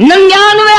99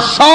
100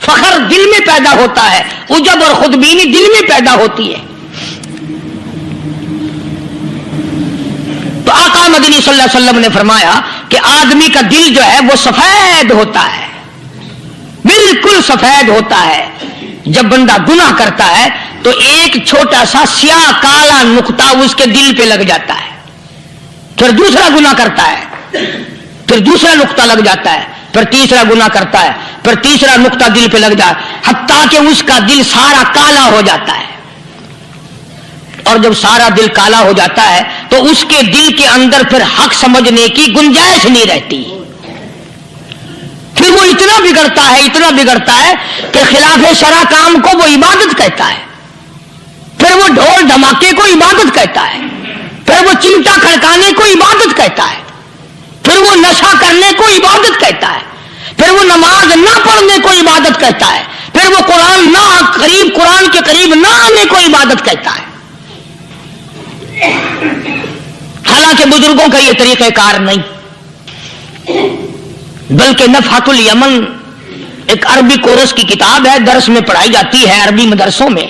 فخر دل میں پیدا ہوتا ہے، عجب اور خودبینی دل میں پیدا ہوتی ہے۔ تو آقا مدنی صلی اللہ علیہ وسلم نے فرمایا کہ آدمی کا دل جو ہے وہ سفید ہوتا ہے، بالکل سفید ہوتا ہے۔ جب بندہ گناہ کرتا ہے تو ایک چھوٹا سا سیاہ کالا نقطہ اس کے دل پہ لگ جاتا ہے، پھر دوسرا گناہ کرتا ہے، پھر دوسرا نقطہ لگ جاتا ہے، پھر تیسرا گناہ کرتا ہے، پھر تیسرا نقطہ دل پہ لگ جاتا ہے، حتیٰ کہ اس کا دل سارا کالا ہو جاتا ہے۔ اور جب سارا دل کالا ہو جاتا ہے تو اس کے دل کے اندر پھر حق سمجھنے کی گنجائش نہیں رہتی، پھر وہ اتنا بگڑتا ہے کہ خلاف شرع کام کو وہ عبادت کہتا ہے، پھر وہ ڈھول دھماکے کو عبادت کہتا ہے، پھر وہ چمٹا کھڑکانے کو عبادت کہتا ہے، پھر وہ نشہ کرنے کو عبادت کہتا ہے، پھر وہ نماز نہ پڑھنے کو عبادت کہتا ہے، پھر وہ قرآن کے قریب نہ آنے کو عبادت کہتا ہے۔ حالانکہ بزرگوں کا یہ طریقہ کار نہیں، بلکہ نفحۃ الیمن ایک عربی کورس کی کتاب ہے، درس میں پڑھائی جاتی ہے عربی مدرسوں میں۔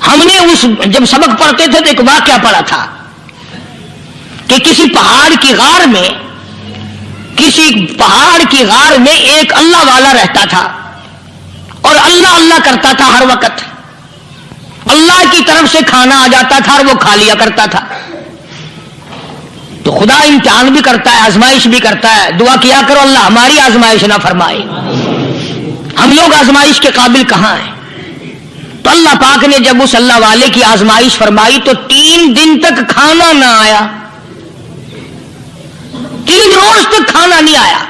ہم نے جب سبق پڑھتے تھے تو ایک واقعہ پڑھا تھا کہ کسی پہاڑ کی غار میں ایک اللہ والا رہتا تھا اور اللہ اللہ کرتا تھا ہر وقت، اللہ کی طرف سے کھانا آ جاتا تھا اور وہ کھا لیا کرتا تھا۔ تو خدا امتحان بھی کرتا ہے، آزمائش بھی کرتا ہے، دعا کیا کرو اللہ ہماری آزمائش نہ فرمائے، ہم لوگ آزمائش کے قابل کہاں ہیں۔ تو اللہ پاک نے جب اس اللہ والے کی آزمائش فرمائی تو 3 دن تک کھانا نہ آیا، 3 روز تک کھانا نہیں آیا۔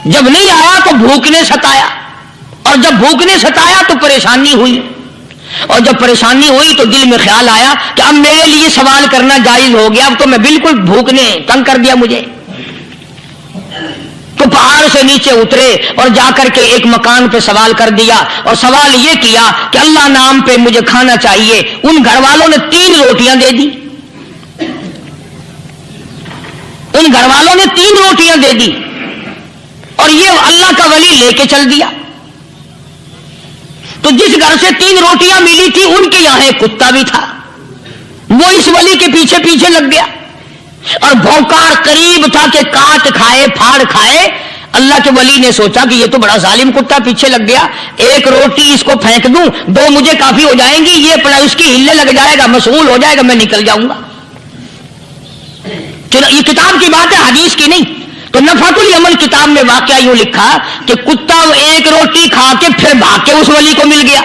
جب نہیں آیا تو بھوک نے ستایا، اور جب بھوک نے ستایا تو پریشانی ہوئی، اور جب پریشانی ہوئی تو دل میں خیال آیا کہ اب میرے لیے سوال کرنا جائز ہو گیا، اب تو میں بالکل بھوک نے تنگ کر دیا مجھے۔ تو پہاڑ سے نیچے اترے اور جا کر کے ایک مکان پہ سوال کر دیا، اور سوال یہ کیا کہ اللہ نام پہ مجھے کھانا چاہیے۔ ان گھر والوں نے 3 روٹیاں دے دی، ان گھر والوں نے 3 روٹیاں دے دی، اور یہ اللہ کا ولی لے کے چل دیا۔ تو جس گھر سے 3 روٹیاں ملی تھی ان کے یہاں ایک کتا بھی تھا، وہ اس ولی کے پیچھے پیچھے لگ گیا اور بھونکار قریب تھا کہ کاٹ کھائے پھاڑ کھائے۔ اللہ کے ولی نے سوچا کہ یہ تو بڑا ظالم کتا پیچھے لگ گیا، 1 روٹی اس کو پھینک دوں، 2 مجھے کافی ہو جائیں گی، یہ پڑا اس کی ہلنے لگ جائے گا، مشغول ہو جائے گا، میں نکل جاؤں گا۔ چلو یہ کتاب کی بات ہے، حدیث کی نہیں۔ تو نفحۃ الیمن کتاب میں واقعہ یوں لکھا کہ کتا 1 روٹی کھا کے پھر بھاگ کے اس ولی کو مل گیا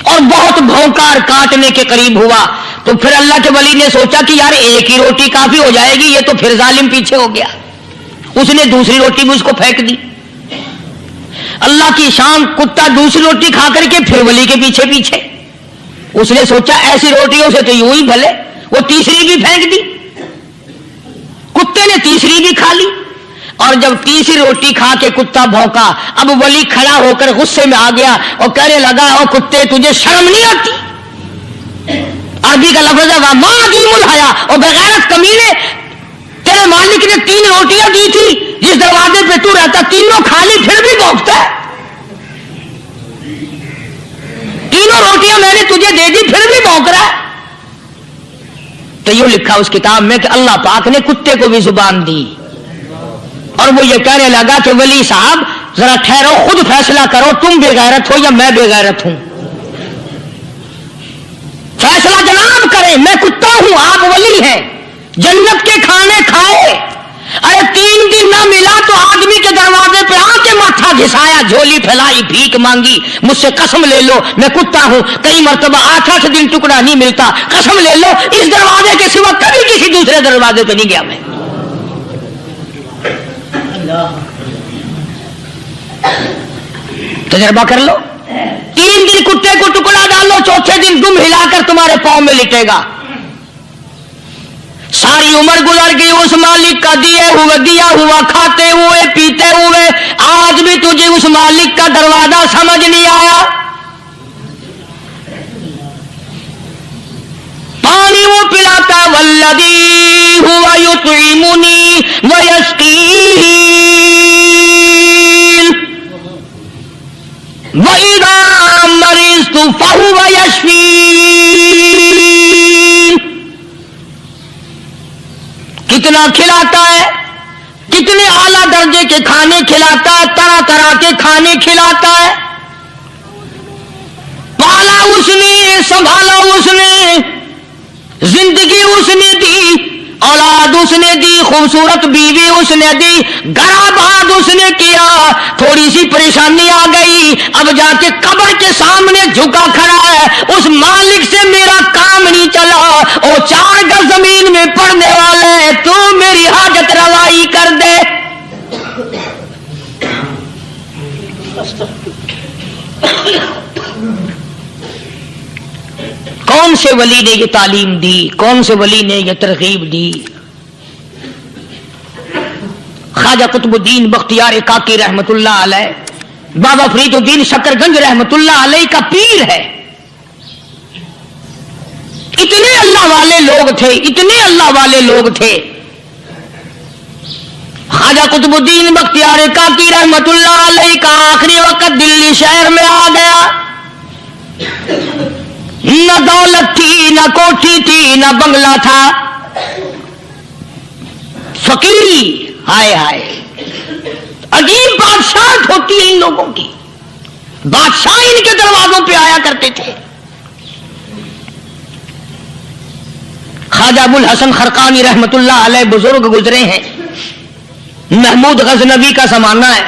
اور بہت بھونکار کاٹنے کے قریب ہوا۔ تو پھر اللہ کے ولی نے سوچا کہ یار 1 ہی روٹی کافی ہو جائے گی، یہ تو پھر ظالم پیچھے ہو گیا، اس نے دوسری روٹی بھی اس کو پھینک دی۔ اللہ کی شان، کتا دوسری روٹی کھا کر کے پھر ولی کے پیچھے پیچھے، اس نے سوچا ایسی روٹیوں سے تو یوں ہی بھلے، وہ تیسری بھی پھینک دی، کتے نے تیسری بھی کھا لی، اور جب تیسری روٹی کھا کے کتا بھونکا، اب ولی کھڑا ہو کر غصے میں آ گیا اور کہنے لگا او کتے تجھے شرم نہیں آتی؟ عربی کا لفظ ہے ما عدیم الحیا، اور بغیرت کمینے، تیرے مالک نے 3 روٹیاں دی تھی، جس دروازے پہ تو رہتا تینوں کھا لی، پھر بھی بھونکتا ہے، 3 روٹیاں میں نے تجھے دے دی پھر بھی بھونک رہا ہے۔ تو یوں لکھا اس کتاب میں کہ اللہ پاک نے کتے کو بھی زبان دی، اور وہ یہ کہنے لگا کہ ولی صاحب ذرا ٹھہرو، خود فیصلہ کرو، تم بے غیرت ہو یا میں بے غیرت ہوں، فیصلہ جناب کریں، میں کتا ہوں آپ ولی ہیں، جنت کے کھانے کھائے، ارے 3 دن نہ ملا تو آدمی کے دروازے پہ آ کے ماتھا گھسایا، جھولی پھیلائی، بھیک مانگی، مجھ سے قسم لے لو میں کتا ہوں، کئی مرتبہ 8 دن ٹکڑا نہیں ملتا، قسم لے لو اس دروازے کے سوا کبھی کسی دوسرے دروازے پہ نہیں گیا میں۔ تجربہ کر لو، 3 دن کتے کو ٹکڑا ڈالو، 4تھے دن دم ہلا کر تمہارے پاؤں میں لٹے گا۔ ساری عمر گزر گئی اس مالک کا دیا ہوا کھاتے ہوئے پیتے ہوئے، آج بھی تجھے اس مالک کا دروازہ سمجھ نہیں آیا۔ پانی وہ پلاتا والذی ہوا یطعمنی ویسقین، یشفی، کتنا کھلاتا ہے، کتنے اعلیٰ درجے کے کھانے کھلاتا ہے، طرح طرح کے کھانے کھلاتا ہے. پالا اس نے، سنبھالا اس نے، زندگی اس نے دی، اولاد اس نے دی، خوبصورت بیوی اس نے دی، گھر آباد اس نے کیا. تھوڑی سی پریشانی آ گئی، اب جا کے قبر کے سامنے جھکا کھڑا ہے. اس مالک سے میرا کام نہیں چلا، وہ 4 گز زمین میں پڑنے والے، تو میری حاجت روائی کر دے. کون سے ولی نے یہ تعلیم دی، کون سے ولی نے یہ ترغیب دی؟ خواجہ قطب الدین بختیار کاکی رحمت اللہ علیہ، بابا فرید الدین شکر گنج رحمت اللہ علیہ کا پیر ہے. اتنے اللہ والے لوگ تھے، اتنے اللہ والے لوگ تھے. خواجہ قطب الدین بختیار کاکی رحمت اللہ علیہ کا آخری وقت دلی شہر میں آ گیا. نہ دولت تھی، نہ کوٹھی تھی، نہ بنگلہ تھا، فقیری. ہائے ہائے، عجیب بادشاہت ہوتی ہے ان لوگوں کی. بادشاہ ان کے دروازوں پہ آیا کرتے تھے. خواجہ ابو الحسن خرقانی رحمت اللہ علیہ بزرگ گزرے ہیں. محمود غزنوی کا زمانہ ہے.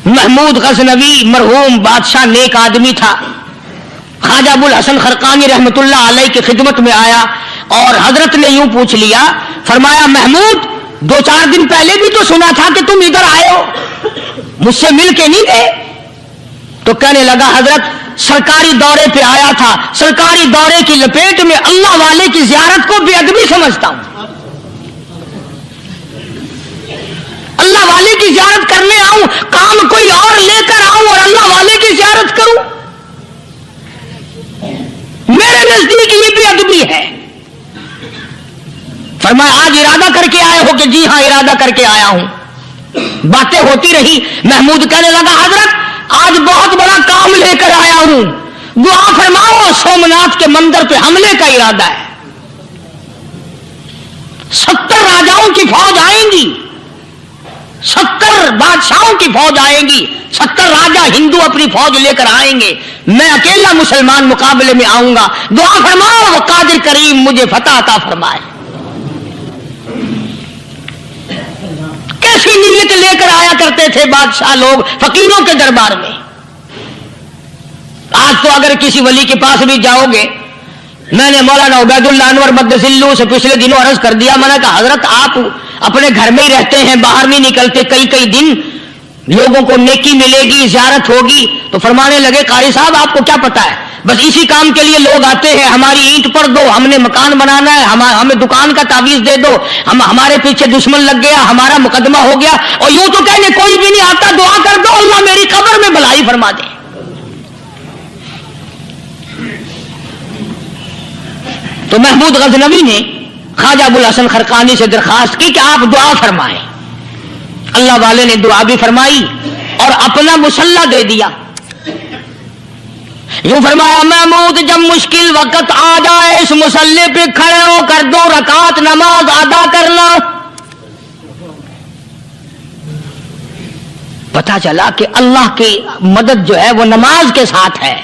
محمود غزنوی مرحوم بادشاہ نیک آدمی تھا. خواجہ ابو الحسن خرقانی رحمت اللہ علیہ کی خدمت میں آیا اور حضرت نے یوں پوچھ لیا، فرمایا محمود 2-4 دن پہلے بھی تو سنا تھا کہ تم ادھر آئے ہو، مجھ سے مل کے نہیں گئے؟ تو کہنے لگا حضرت سرکاری دورے پہ آیا تھا، سرکاری دورے کی لپیٹ میں اللہ والے کی زیارت کو بے ادبی سمجھتا ہوں. اللہ والے کی زیارت کرنے آؤں، کام کوئی اور لے کر آؤں اور اللہ والے کی زیارت کروں؟ میرے نزدیک یہ بے ادبی ہے. فرمایا آج ارادہ کر کے آئے ہو؟ کہ جی ہاں ارادہ کر کے آیا ہوں. باتیں ہوتی رہی. محمود کہنے لگا حضرت آج بہت بڑا کام لے کر آیا ہوں، دعا فرماؤ. سومناتھ کے مندر پہ حملے کا ارادہ ہے. 70 راجاؤں کی فوج آئیں گی، 70 بادشاہوں کی فوج آئے گی، 70 راجا ہندو اپنی فوج لے کر آئیں گے. میں اکیلا مسلمان مقابلے میں آؤں گا. دعا فرماؤ وہ قادر کریم مجھے فتح عطا فرمائے. کیسی نیت لے کر آیا کرتے تھے بادشاہ لوگ فقیروں کے دربار میں. آج تو اگر کسی ولی کے پاس بھی جاؤ گے، میں نے مولانا عبید اللہ انور مدثلو سے پچھلے دنوں عرض کر دیا، میں نے کہا حضرت آپ اپنے گھر میں ہی رہتے ہیں، باہر نہیں نکلتے، کئی دن لوگوں کو نیکی ملے گی، زیارت ہوگی. تو فرمانے لگے قاری صاحب آپ کو کیا پتا ہے، بس اسی کام کے لیے لوگ آتے ہیں. ہماری اینٹ پر دو، ہم نے مکان بنانا ہے، ہمیں دکان کا تعویذ دے دو، ہمارے پیچھے دشمن لگ گیا، ہمارا مقدمہ ہو گیا، اور یوں تو کہنے کوئی بھی نہیں آتا، دعا کر دو اللہ میری قبر میں بھلائی فرما دے. تو محمود غزنوی نے خواجہ ابو الحسن خرقانی سے درخواست کی کہ آپ دعا فرمائیں. اللہ والے نے دعا بھی فرمائی اور اپنا مسلح دے دیا. یوں فرمایا محمود جب مشکل وقت آ جائے اس مسلح پہ کھڑے ہو کر 2 رکعت نماز ادا کرنا. پتا چلا کہ اللہ کی مدد جو ہے وہ نماز کے ساتھ ہے.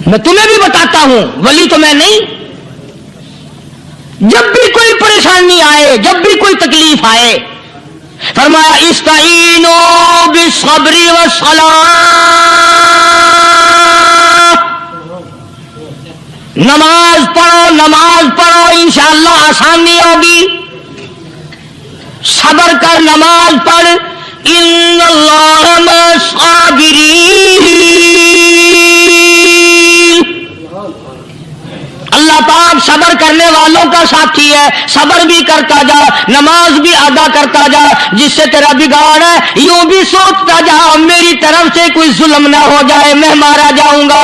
میں تمہیں بھی بتاتا ہوں، ولی تو میں نہیں. جب بھی کوئی پریشانی آئے، جب بھی کوئی تکلیف آئے، فرمایا استعینوا بالصبر والصلاۃ، نماز پڑھو انشاءاللہ آسانی ہوگی. صبر کر، نماز پڑھ. ان اللہ مع الصابرین، اللہ پاک صبر کرنے والوں کا ساتھی ہے. صبر بھی کرتا جا، نماز بھی ادا کرتا جا. جس سے تیرا بگاڑ ہے یوں بھی سوچتا جا میری طرف سے کوئی ظلم نہ ہو جائے، میں مارا جاؤں گا.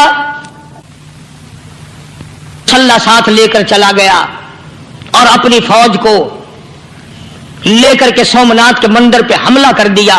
اللہ ساتھ لے کر چلا گیا اور اپنی فوج کو لے کر کے سومناتھ کے مندر پہ حملہ کر دیا.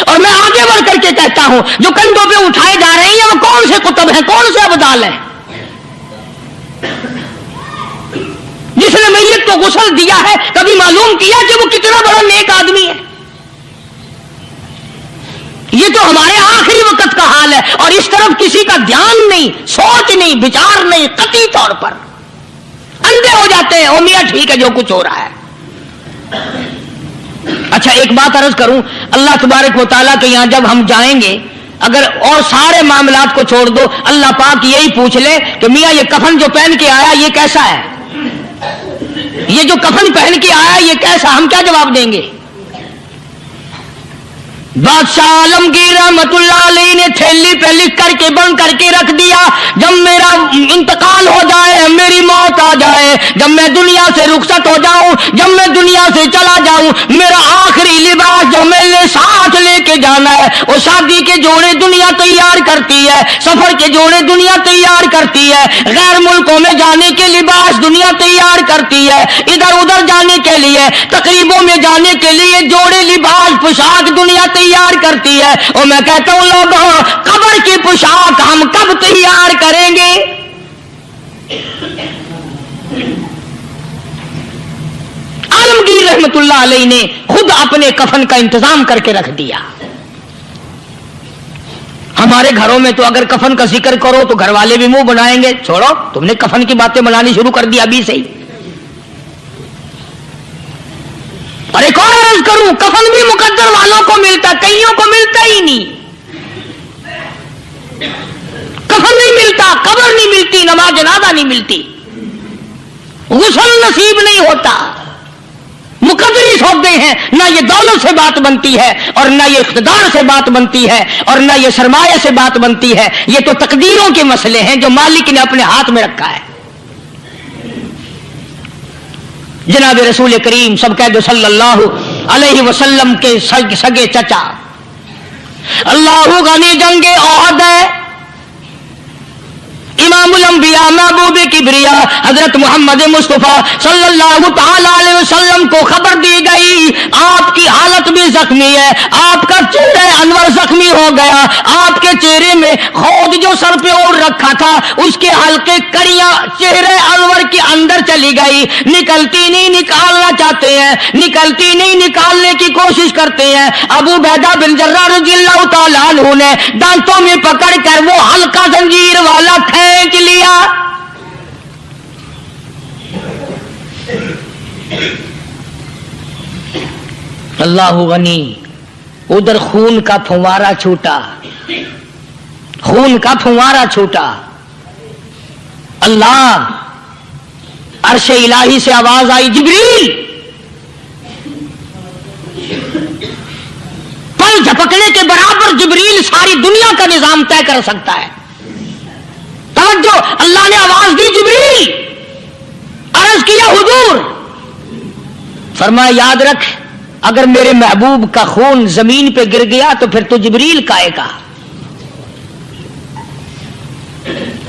اور میں آگے بڑھ کر کے کہتا ہوں جو کندھوں پہ اٹھائے جا رہے ہیں وہ کون سے کتب ہیں، کون سے ابدال ہیں؟ جس نے میت کو غسل دیا ہے کبھی معلوم کیا کہ وہ کتنا بڑا نیک آدمی ہے؟ یہ تو ہمارے آخری وقت کا حال ہے، اور اس طرف کسی کا دھیان نہیں، سوچ نہیں، وچار نہیں، قطعی طور پر اندھے ہو جاتے ہیں۔ او میاں ٹھیک ہے جو کچھ ہو رہا ہے۔ اچھا ایک بات عرض کروں، اللہ تبارک و تعالیٰ کے یہاں جب ہم جائیں گے، اگر اور سارے معاملات کو چھوڑ دو، اللہ پاک یہی پوچھ لے کہ میاں یہ کفن جو پہن کے آیا یہ کیسا ہے؟ یہ جو کفن پہن کے آیا یہ کیسا؟ ہم کیا جواب دیں گے؟ بادشاہ عالمگیر رحمت اللہ علیہ نے تھیلی پہ لکھ کر کے بند کر کے رکھ دیا، جب میرا انتقال ہو جائے، میری موت آ جائے، جب میں دنیا سے رخصت ہو جاؤں، جب میں دنیا سے چلا جاؤں، میرا آخری لباس جو میں نے ساتھ لے کے جانا ہے وہ شادی کے جوڑے دنیا تیار کرتی ہے، سفر کے جوڑے دنیا تیار کرتی ہے، غیر ملکوں میں جانے کے لباس دنیا تیار کرتی ہے، ادھر ادھر جانے کے لیے، تقریبوں میں جانے کے لیے جوڑے لباس پوشاک دنیا تیار کرتی ہے۔ اور میں کہتا ہوں لوگوں، قبر کی پوشاک ہم کب تیار کریں گے؟ عالمگیر رحمت اللہ علیہ نے خود اپنے کفن کا انتظام کر کے رکھ دیا۔ ہمارے گھروں میں تو اگر کفن کا ذکر کرو تو گھر والے بھی منہ بنائیں گے، چھوڑو تم نے کفن کی باتیں بنانی شروع کر دی ابھی سے ہی۔ اور ایک اور عرض کروں، کفن بھی مقدر والوں کو ملتا، کئیوں کو ملتا ہی نہیں۔ کفن نہیں ملتا، قبر نہیں ملتی، نماز جنازہ نہیں ملتی، غسل نصیب نہیں ہوتا، مقدری سودے ہیں، نہ یہ دولت سے بات بنتی ہے، اور نہ یہ اقتدار سے بات بنتی ہے، اور نہ یہ سرمایہ سے بات بنتی ہے، یہ تو تقدیروں کے مسئلے ہیں جو مالک نے اپنے ہاتھ میں رکھا ہے۔ جناب رسول کریم سب کہہ دو صلی اللہ علیہ وسلم کے سگے چچا، اللہ غنی جنگ احد ہے، امام الانبیاء محبوب کبریا حضرت محمد مصطفیٰ صلی اللہ تعالی علیہ وسلم کو خبر دی گئی آپ کی حالت بھی زخمی ہے، آپ کا چہرہ انور زخمی ہو گیا، آپ کے چہرے میں خود جو سر پہ اوڑھ رکھا تھا اس کے ہلکے کڑیاں چہرے انور کے اندر چلی گئی، نکلتی نہیں، نکالنا چاہتے ہیں، نکلتی نہیں، نکالنے کی کوشش کرتے ہیں۔ ابو عبیدہ بن جراح رضی اللہ تعالیٰ عنہ نے دانتوں میں پکڑ کر وہ ہلکا زنجیر والا کھینچ لیا۔ اللہ غنی، ادھر خون کا پھوارا چھوٹا، خون کا پھوارا چھوٹا، اللہ عرش الہی سے آواز آئی، جبریل پل جھپکنے کے برابر جبریل ساری دنیا کا نظام طے کر سکتا ہے۔ توجہ، اللہ نے آواز دی، جبریل، عرض کیا حضور، فرمایا یاد رکھ اگر میرے محبوب کا خون زمین پہ گر گیا تو پھر تو جبریل کائے گا۔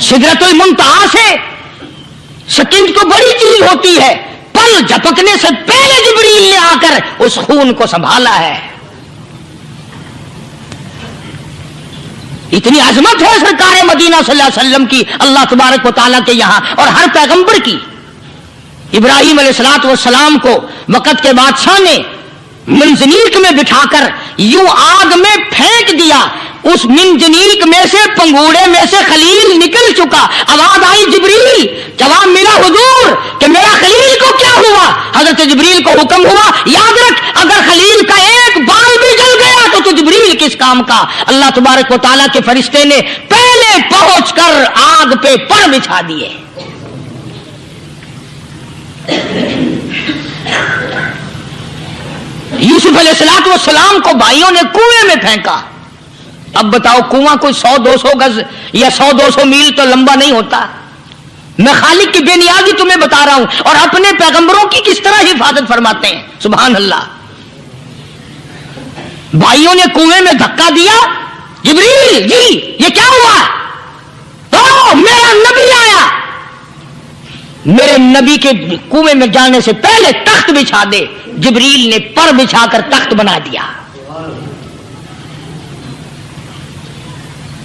سدرۃ المنتہا سے سکینت تو بڑی چیز ہوتی ہے، پل جھپکنے سے پہلے جبریل نے آ کر اس خون کو سنبھالا ہے۔ اتنی عظمت ہے سرکار مدینہ صلی اللہ علیہ وسلم کی اللہ تبارک و تعالیٰ کے یہاں، اور ہر پیغمبر کی۔ ابراہیم علیہ الصلوۃ والسلام کو وقت کے بادشاہ نے منجنیق میں بٹھا کر یوں آگ میں پھینک دیا، اس منجنیق میں سے، پنگوڑے میں سے خلیل نکل چکا، آواز آئی جبریل، جواب ملا حضور کہ میرا خلیل کو کیا ہوا؟ حضرت جبریل کو حکم ہوا یاد رکھ اگر خلیل کا ایک بال بھی جل گیا تو جبریل کس کام کا؟ اللہ تبارک و تعالیٰ کے فرشتے نے پہلے پہنچ کر آگ پہ پر بچھا دیے۔ یوسف علیہ الصلوۃ والسلام کو بھائیوں نے کنویں میں پھینکا۔ اب بتاؤ کنواں کوئی 100-200 گز یا 100-200 میل تو لمبا نہیں ہوتا۔ میں خالق کی بے نیازی تمہیں بتا رہا ہوں، اور اپنے پیغمبروں کی کس طرح حفاظت فرماتے ہیں، سبحان اللہ۔ بھائیوں نے کنویں میں دھکا دیا، جبریل جی یہ کیا ہوا؟ تو میرا نبی آیا، میرے نبی کے کنویں میں جانے سے پہلے تخت بچھا دے۔ جبریل نے پر بچھا کر تخت بنا دیا۔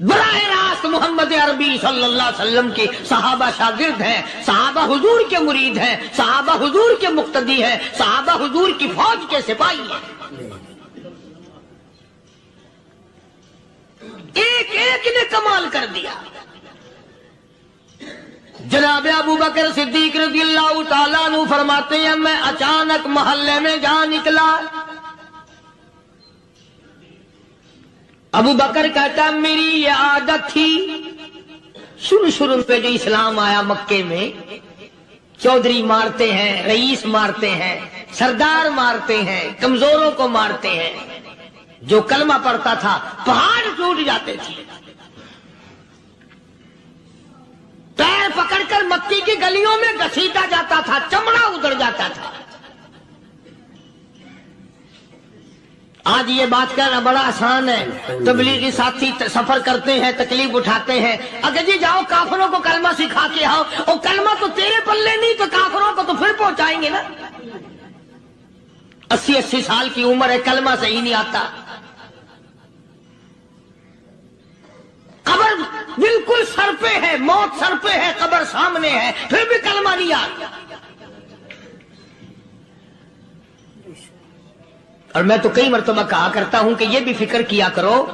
براہ راست محمد عربی صلی اللہ علیہ وسلم کے صحابہ شاگرد ہیں، صحابہ حضور کے مرید ہیں، صحابہ حضور کے مقتدی ہیں، صحابہ حضور کی فوج کے سپاہی ہیں۔ ایک ایک نے کمال کر دیا۔ جناب ابو بکر صدیق رضی اللہ تعالیٰ عنہ فرماتے ہیں میں اچانک محلے میں جا نکلا۔ ابو بکر کہتا میری یہ عادت تھی، شروع پہ جو اسلام آیا مکے میں، چودھری مارتے ہیں، رئیس مارتے ہیں، سردار مارتے ہیں، کمزوروں کو مارتے ہیں۔ جو کلمہ پڑھتا تھا پہاڑ ٹوٹ جاتے تھے، پیر پکڑ کر مکی کی گلیوں میں گھسیٹا جاتا تھا، چمڑا ادھر جاتا تھا۔ آج یہ بات کہنا بڑا آسان ہے، تبلیغی ساتھی سفر کرتے ہیں، تکلیف اٹھاتے ہیں، اگر جی جاؤ کافروں کو کلمہ سکھا کے آؤ، اور کلمہ تو تیرے پلے نہیں تو کافروں کو تو پھر پہنچائیں گے نا۔ 80 سال کی عمر ہے، کلمہ صحیح نہیں آتا، قبر بالکل سر پہ ہے، موت سر پہ ہے، قبر سامنے ہے، پھر بھی کلمہ نہیں آتا۔ اور میں تو کئی مرتبہ کہا کرتا ہوں کہ یہ بھی فکر کیا کرو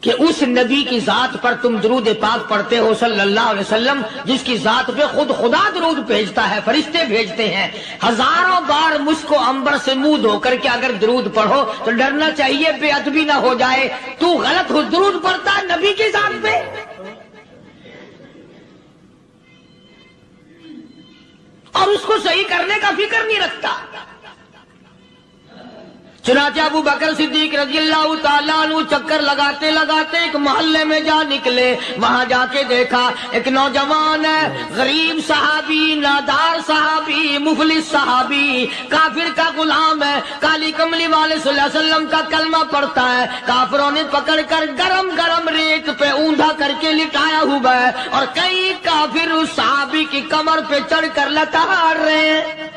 کہ اس نبی کی ذات پر تم درود پاک پڑھتے ہو صلی اللہ علیہ وسلم، جس کی ذات پہ خود خدا درود بھیجتا ہے، فرشتے بھیجتے ہیں۔ ہزاروں بار مجھ کو عنبر سے منہ دھو کر کے اگر درود پڑھو تو ڈرنا چاہیے بے ادبی نہ ہو جائے، تو غلط ہو درود پڑھتا ہے نبی کی ذات پہ۔ اور اس کو صحیح کرنے کا فکر نہیں رکھتا۔ چنانچہ ابو بکر صدیق رضی اللہ تعالیٰ عنہ چکر لگاتے لگاتے ایک محلے میں جا نکلے۔ وہاں جا کے دیکھا ایک نوجوان ہے، غریب صحابی، نادار صحابی، مفلس صحابی، کافر کا غلام ہے، کالی کملی والے صلی اللہ علیہ وسلم کا کلمہ پڑھتا ہے۔ کافروں نے پکڑ کر گرم گرم ریت پہ اوندا کر کے لٹایا ہوا ہے، اور کئی کافر اس صحابی کی کمر پہ چڑھ کر لتاڑ رہے ہیں،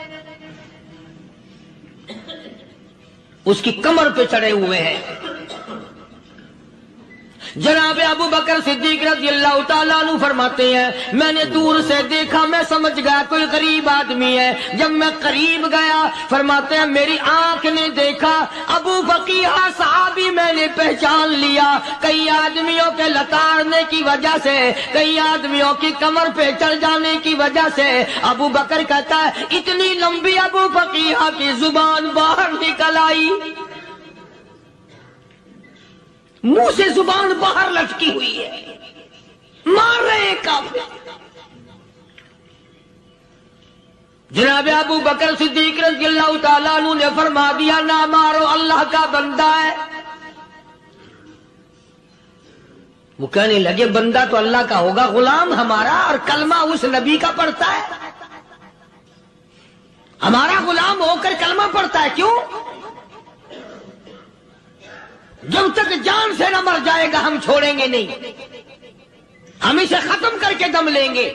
اس کی کمر پہ چڑھے ہوئے ہیں۔ جناب ابو بکر صدیق رضی اللہ تعالیٰ عنہ فرماتے ہیں میں نے دور سے دیکھا، میں سمجھ گیا کوئی غریب آدمی ہے۔ جب میں قریب گیا فرماتے ہیں میری آنکھ نے دیکھا ابو فقیہ صحابی، میں نے پہچان لیا۔ کئی آدمیوں کے لتاڑنے کی وجہ سے، کئی آدمیوں کی کمر پہ چڑھ جانے کی وجہ سے ابو بکر کہتا ہے اتنی لمبی ابو فقیہ کی زبان باہر نکل آئی، منہ سے زبان باہر لٹکی ہوئی ہے، مار رہے ہیں کافر۔ جناب ابو بکر صدیق رضی اللہ تعالیٰ عنہ نے فرما دیا نہ مارو، اللہ کا بندہ ہے۔ وہ کہنے لگے بندہ تو اللہ کا ہوگا، غلام ہمارا، اور کلمہ اس نبی کا پڑھتا ہے، ہمارا غلام ہو کر کلمہ پڑھتا ہے، کیوں؟ جب تک جان سے نہ مر جائے گا ہم چھوڑیں گے نہیں، ہم اسے ختم کر کے دم لیں گے۔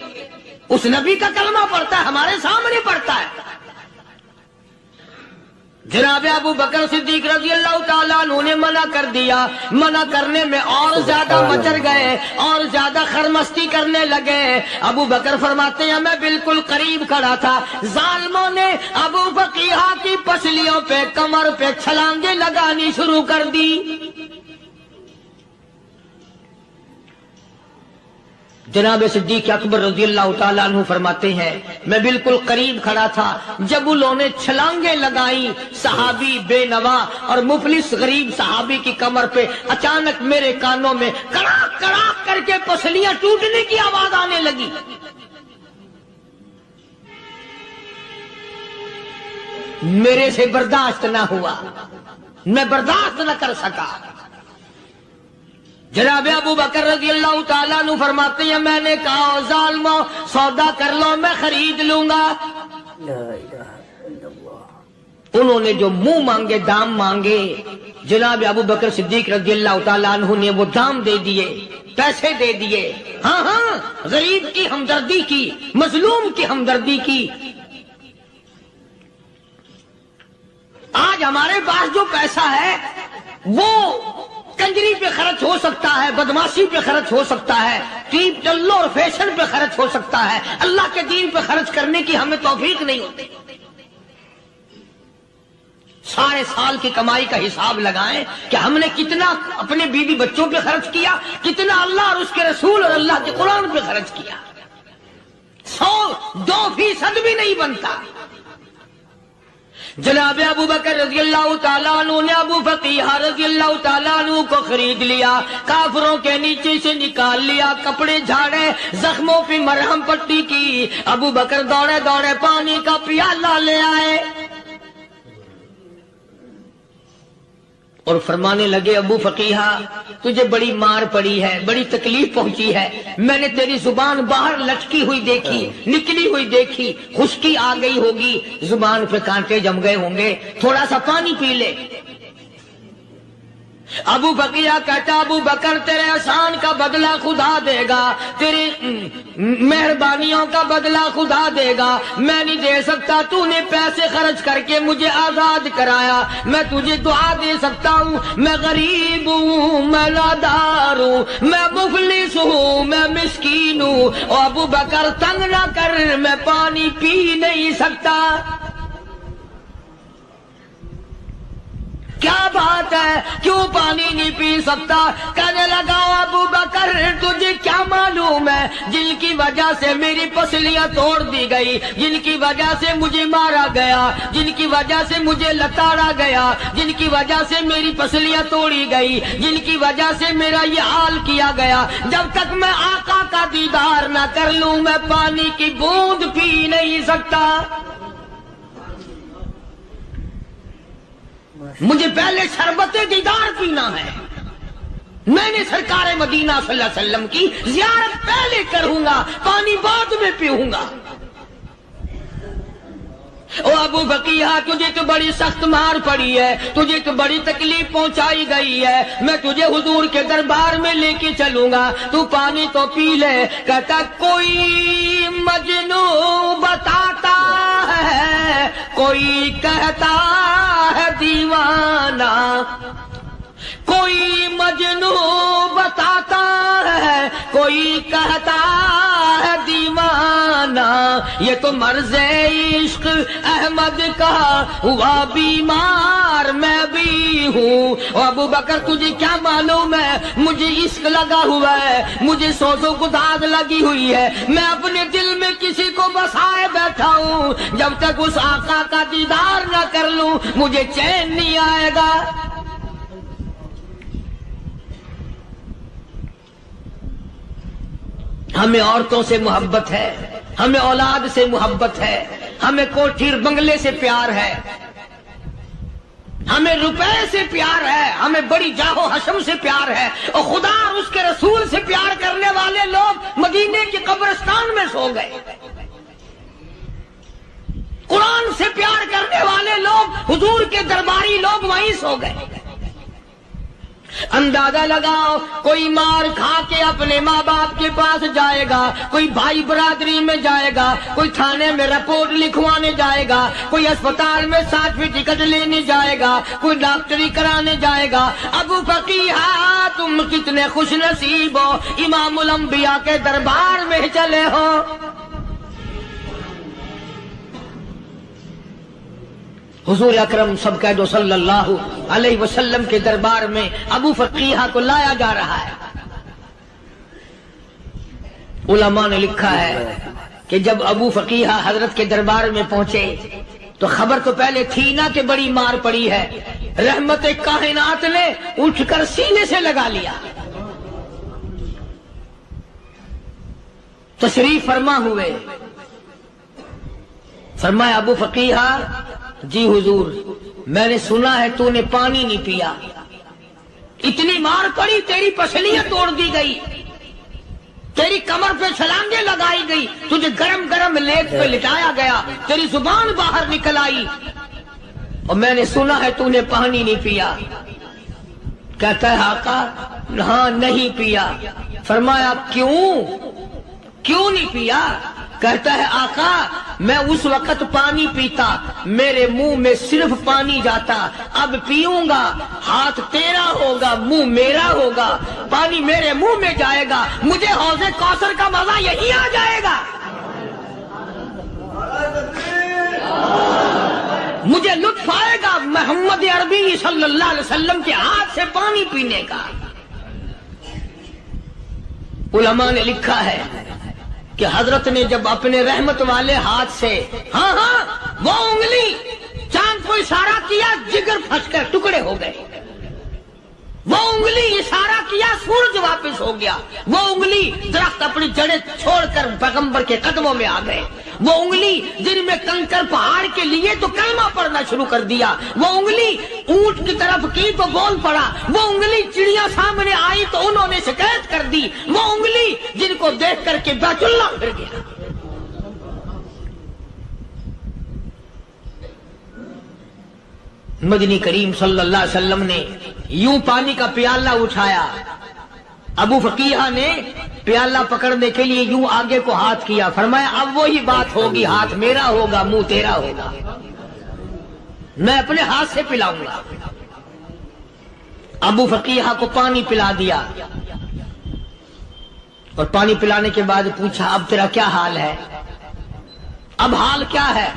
اس نبی کا کلمہ پڑھتا ہے، ہمارے سامنے پڑھتا ہے۔ جناب ابو بکر صدیق رضی اللہ تعالیٰ عنہ نے منع کر دیا، منع کرنے میں اور زیادہ مچر گئے، اور زیادہ خرمستی کرنے لگے۔ ابو بکر فرماتے ہیں میں بالکل قریب کھڑا تھا، ظالموں نے ابو فقیہ کی پسلیوں پہ، کمر پہ چھلانگیں لگانی شروع کر دی۔ جناب صدیق اکبر رضی اللہ تعالیٰ عنہ فرماتے ہیں میں بالکل قریب کھڑا تھا، جب انہوں نے چھلانگیں لگائیں صحابی بے نوا اور مفلس غریب صحابی کی کمر پہ، اچانک میرے کانوں میں کڑاک کڑاک کر کے پسلیاں ٹوٹنے کی آواز آنے لگی۔ میرے سے برداشت نہ ہوا، میں برداشت نہ کر سکا۔ جناب ابو بکر رضی اللہ تعالیٰ عنہ فرماتے ہیں میں نے کہا ظالمو سودا کر لو، میں خرید لوں گا۔ انہوں نے جو منہ مانگے، دام مانگے، جناب ابو بکر صدیق رضی اللہ تعالیٰ عنہ نے وہ دام دے دیے، پیسے دے دیے۔ ہاں ہاں، غریب کی ہمدردی کی، مظلوم کی ہمدردی کی۔ آج ہمارے پاس جو پیسہ ہے وہ کنجری پہ خرچ ہو سکتا ہے، بدماشی پہ خرچ ہو سکتا ہے، ٹیپ چلو اور فیشن پہ خرچ ہو سکتا ہے، اللہ کے دین پہ خرچ کرنے کی ہمیں توفیق نہیں ہوتی۔ سارے سال کی کمائی کا حساب لگائیں کہ ہم نے کتنا اپنے بیوی بچوں پہ خرچ کیا، کتنا اللہ اور اس کے رسول اور اللہ کے قرآن پہ خرچ کیا۔ 100-2% بھی نہیں بنتا۔ جناب ابو بکر رضی اللہ تعالیٰ عنہ نے ابو فقیہ رضی اللہ تعالیٰ عنہ کو خرید لیا، کافروں کے نیچے سے نکال لیا، کپڑے جھاڑے، زخموں پہ مرہم پٹی کی۔ ابو بکر دوڑے دوڑے پانی کا پیالہ لے آئے اور فرمانے لگے، ابو فقیہ تجھے بڑی مار پڑی ہے، بڑی تکلیف پہنچی ہے، میں نے تیری زبان باہر لٹکی ہوئی دیکھی، نکلی ہوئی دیکھی، خشکی آ گئی ہوگی، زبان پہ کانٹے جم گئے ہوں گے، تھوڑا سا پانی پی لے۔ ابو فقیہ کہتا، ابو بکر تیرے احسان کا بدلہ خدا دے گا، تیری مہربانیوں کا بدلہ خدا دے گا، میں نہیں دے سکتا، تو نے پیسے خرچ کر کے مجھے آزاد کرایا، میں تجھے دعا دے سکتا ہوں، میں غریب ہوں، میں نادار ہوں، میں مفلس ہوں، میں مسکین ہوں، اور ابو بکر تنگ نہ کر، میں پانی پی نہیں سکتا۔ کیا بات ہے، کیوں پانی نہیں پی سکتا؟ کہنے لگا، ابو بکر تجھے کیا معلوم ہے جن کی وجہ سے میری پسلیاں توڑ دی گئی، جن کی وجہ سے مجھے مارا گیا، جن کی وجہ سے مجھے لتاڑا گیا، جن کی وجہ سے میری پسلیاں توڑی گئی، جن کی وجہ سے میرا یہ حال کیا گیا، جب تک میں آقا کا دیدار نہ کر لوں میں پانی کی بوند پی نہیں سکتا۔ مجھے پہلے شربت دیدار پینا ہے، میں نے سرکار مدینہ صلی اللہ علیہ وسلم کی زیارت پہلے کروں گا، پانی بعد میں پیوں گا۔ او ابو فقیہ تجھے تو بڑی سخت مار پڑی ہے، تجھے تو بڑی تکلیف پہنچائی گئی ہے، میں تجھے حضور کے دربار میں لے کے چلوں گا، تو پانی تو پی لے۔ کہتا کوئی مجنون بتاتا ہے، کوئی کہتا ہے دیوانہ، کوئی مجنون بتاتا ہے، کوئی کہتا ہے دیوانہ، یہ تو مرض عشق احمد کا ہوا بیمار میں بھی ہوں۔ اور ابو بکر تجھے کیا معلوم ہے، مجھے عشق لگا ہوا ہے، مجھے سوز و گداز لگی ہوئی ہے، میں اپنے دل میں کسی کو بسائے بیٹھا ہوں، جب تک اس آقا کا دیدار نہ کر لوں مجھے چین نہیں آئے گا۔ ہمیں عورتوں سے محبت ہے، ہمیں اولاد سے محبت ہے، ہمیں کوٹھی بنگلے سے پیار ہے، ہمیں روپے سے پیار ہے، ہمیں بڑی جاہ و حشم سے پیار ہے، اور خدا اور اس کے رسول سے پیار کرنے والے لوگ مدینے کے قبرستان میں سو گئے، قرآن سے پیار کرنے والے لوگ حضور کے درباری لوگ وہیں سو گئے۔ اندازہ لگاؤ، کوئی مار کھا کے اپنے ماں باپ کے پاس جائے گا، کوئی بھائی برادری میں جائے گا، کوئی تھانے میں رپورٹ لکھوانے جائے گا، کوئی اسپتال میں سرٹیفکیٹ لینے جائے گا، کوئی ڈاکٹری کرانے جائے گا۔ ابو فقیہ تم کتنے خوش نصیب ہو، امام الانبیاء کے دربار میں چلے ہو۔ حضور اکرم سب کہہ دو صلی اللہ علیہ وسلم کے دربار میں ابو فقیہ کو لایا جا رہا ہے۔ علماء نے لکھا ہے کہ جب ابو فقیہ حضرت کے دربار میں پہنچے تو خبر تو پہلے تھی نہ کہ بڑی مار پڑی ہے، رحمت کائنات نے اٹھ کر سینے سے لگا لیا، تشریف فرما ہوئے، فرمایا ابو فقیہ جی حضور میں نے سنا ہے تو نے پانی نہیں پیا، اتنی مار پڑی، تیری پسلیاں توڑ دی گئی، تیری کمر پہ چھلانگیں لگائی گئی، تجھے گرم گرم لیٹ پہ لٹایا گیا، تیری زبان باہر نکل آئی، اور میں نے سنا ہے تو نے پانی نہیں پیا۔ کہتا ہے آقا ہاں نہیں پیا۔ فرمایا کیوں نہیں پیا؟ کہتا ہے آقا میں اس وقت پانی پیتا میرے منہ میں صرف پانی جاتا، اب پیوں گا ہاتھ تیرا ہوگا منہ میرا ہوگا، پانی میرے منہ میں جائے گا، مجھے حوض کوثر کا مزہ یہی آ جائے گا، مجھے لطف آئے گا محمد عربی صلی اللہ علیہ وسلم کے ہاتھ سے پانی پینے کا۔ علماء نے لکھا ہے کہ حضرت نے جب اپنے رحمت والے ہاتھ سے وہ انگلی چاند کو اشارہ کیا، جگر پھنس کر ٹکڑے ہو گئے، وہ انگلی اشارہ کیا سورج واپس ہو گیا، وہ انگلی درخت اپنی جڑیں چھوڑ کر پیغمبر کے قدموں میں آ گئے، وہ انگلی جن میں کنکر پہاڑ کے لیے تو کلمہ پڑھنا شروع کر دیا، وہ انگلی اونٹ کی طرف کی تو بول پڑا، وہ انگلی چڑیا سامنے آئی تو انہوں نے شکایت کر دی، وہ انگلی جن کو دیکھ کر کے بیت اللہ پھر گیا۔ مدنی کریم صلی اللہ علیہ وسلم نے یوں پانی کا پیالہ اٹھایا، ابو فقیہ نے پیالہ پکڑنے کے لیے یوں آگے کو ہاتھ کیا، فرمایا اب وہی بات ہوگی، ہاتھ میرا ہوگا منہ تیرا ہوگا، میں اپنے ہاتھ سے پلاؤں گا۔ ابو فقیہ کو پانی پلا دیا اور پانی پلانے کے بعد پوچھا اب تیرا کیا حال ہے، اب حال کیا ہے؟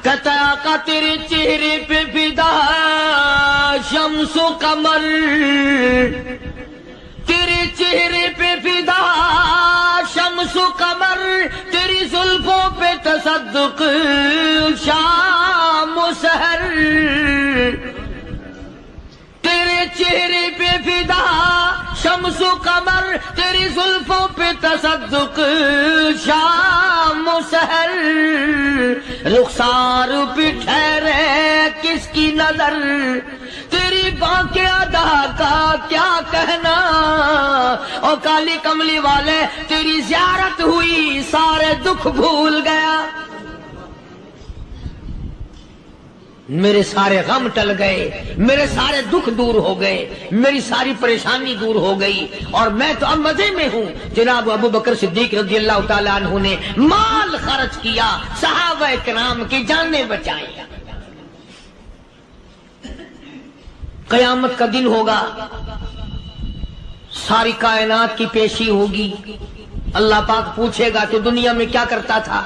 کہتا ہے آقا تیرے چہرے پہ فدا شمس و قمر، تیرے چہرے پہ فدا شمس و قمر، تیری زلفوں پہ تصدق شام و سحر، تیرے چہرے پہ فدا شمس و قمر، تیری زلفوں پہ تصدق شام و سحر، رخسار پہ ٹھہرے کس کی نظر، تیری بانکے ادا کا کیا کہنا، اور کالی کملی والے تیری زیارت ہوئی سارے دکھ بھول گیا، میرے سارے غم ٹل گئے، میرے سارے دکھ دور ہو گئے، میری ساری پریشانی دور ہو گئی، اور میں تو اب مزے میں ہوں۔ جناب ابو بکر صدیق رضی اللہ تعالیٰ عنہ نے مال خرچ کیا، صحابہ کرام کی جانیں بچائیں۔ قیامت کا دن ہوگا، ساری کائنات کی پیشی ہوگی، اللہ پاک پوچھے گا تو دنیا میں کیا کرتا تھا؟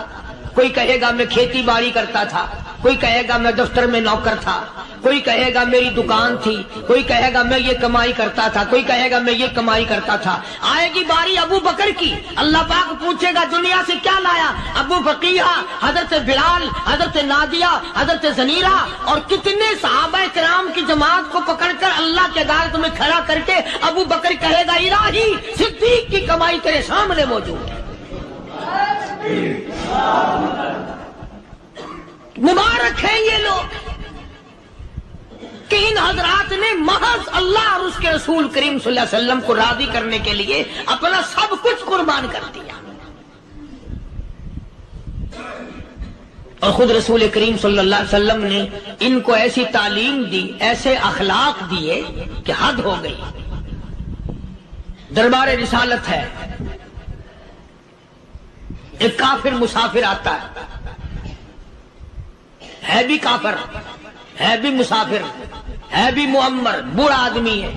کوئی کہے گا میں کھیتی باڑی کرتا تھا، کوئی کہے گا میں دفتر میں نوکر تھا، کوئی کہے گا میری دکان تھی، کوئی کہے گا میں یہ کمائی کرتا تھا، کوئی کہے گا میں یہ کمائی کرتا تھا۔ آئے گی باری ابو بکر کی، اللہ پاک پوچھے گا دنیا سے کیا لایا؟ ابو فقیہ، حضرت بلال، حضرت نادیہ، حضرت زنیرہ اور کتنے صحابہ کرام کی جماعت کو پکڑ کر اللہ کے عدالت میں کھڑا کر کے ابو بکر کہے گا الہی صدیق کی کمائی تیرے سامنے موجود ہے۔ مبارک ہیں یہ لوگ کہ ان حضرات نے محض اللہ اور اس کے رسول کریم صلی اللہ علیہ وسلم کو راضی کرنے کے لیے اپنا سب کچھ قربان کر دیا، اور خود رسول کریم صلی اللہ علیہ وسلم نے ان کو ایسی تعلیم دی، ایسے اخلاق دیے کہ حد ہو گئی۔ دربار رسالت ہے، ایک کافر مسافر آتا ہے بھی کافر، ہے بھی مسافر، ہے بھی معمر، بوڑھا آدمی ہے۔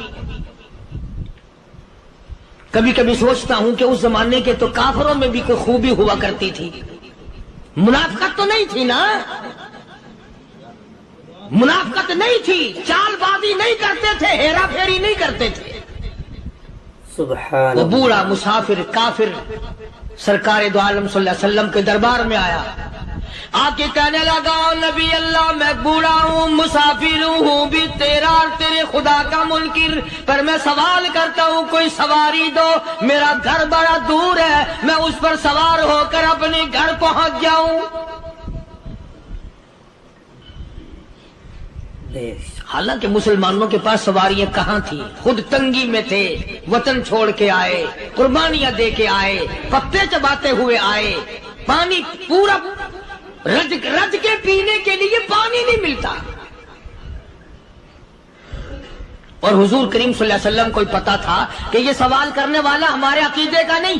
کبھی کبھی سوچتا ہوں کہ اس زمانے کے تو کافروں میں بھی کوئی خوبی ہوا کرتی تھی، منافقت تو نہیں تھی نا، منافقت نہیں تھی، چال بازی نہیں کرتے تھے، ہیرا پھیری نہیں کرتے تھے۔ سبحان وہ بوڑھا مسافر کافر سرکار دو عالم صلی اللہ علیہ وسلم کے دربار میں آیا، آ کے کہنے لگا نبی اللہ میں بوڑھا ہوں، مسافر ہوں بھی تیرا اور تیرے خدا کا منکر، پر میں سوال کرتا ہوں کوئی سواری دو، میرا گھر بڑا دور ہے، میں اس پر سوار ہو کر اپنے گھر پہنچ جاؤں۔ حالانکہ مسلمانوں کے پاس سواریاں کہاں تھی، خود تنگی میں تھے، وطن چھوڑ کے آئے، قربانیاں دے کے آئے، پتے چباتے ہوئے آئے، پانی پورا رج کے پینے کے لیے پانی نہیں ملتا، اور حضور کریم صلی اللہ علیہ وسلم کو پتا تھا کہ یہ سوال کرنے والا ہمارے عقیدے کا نہیں،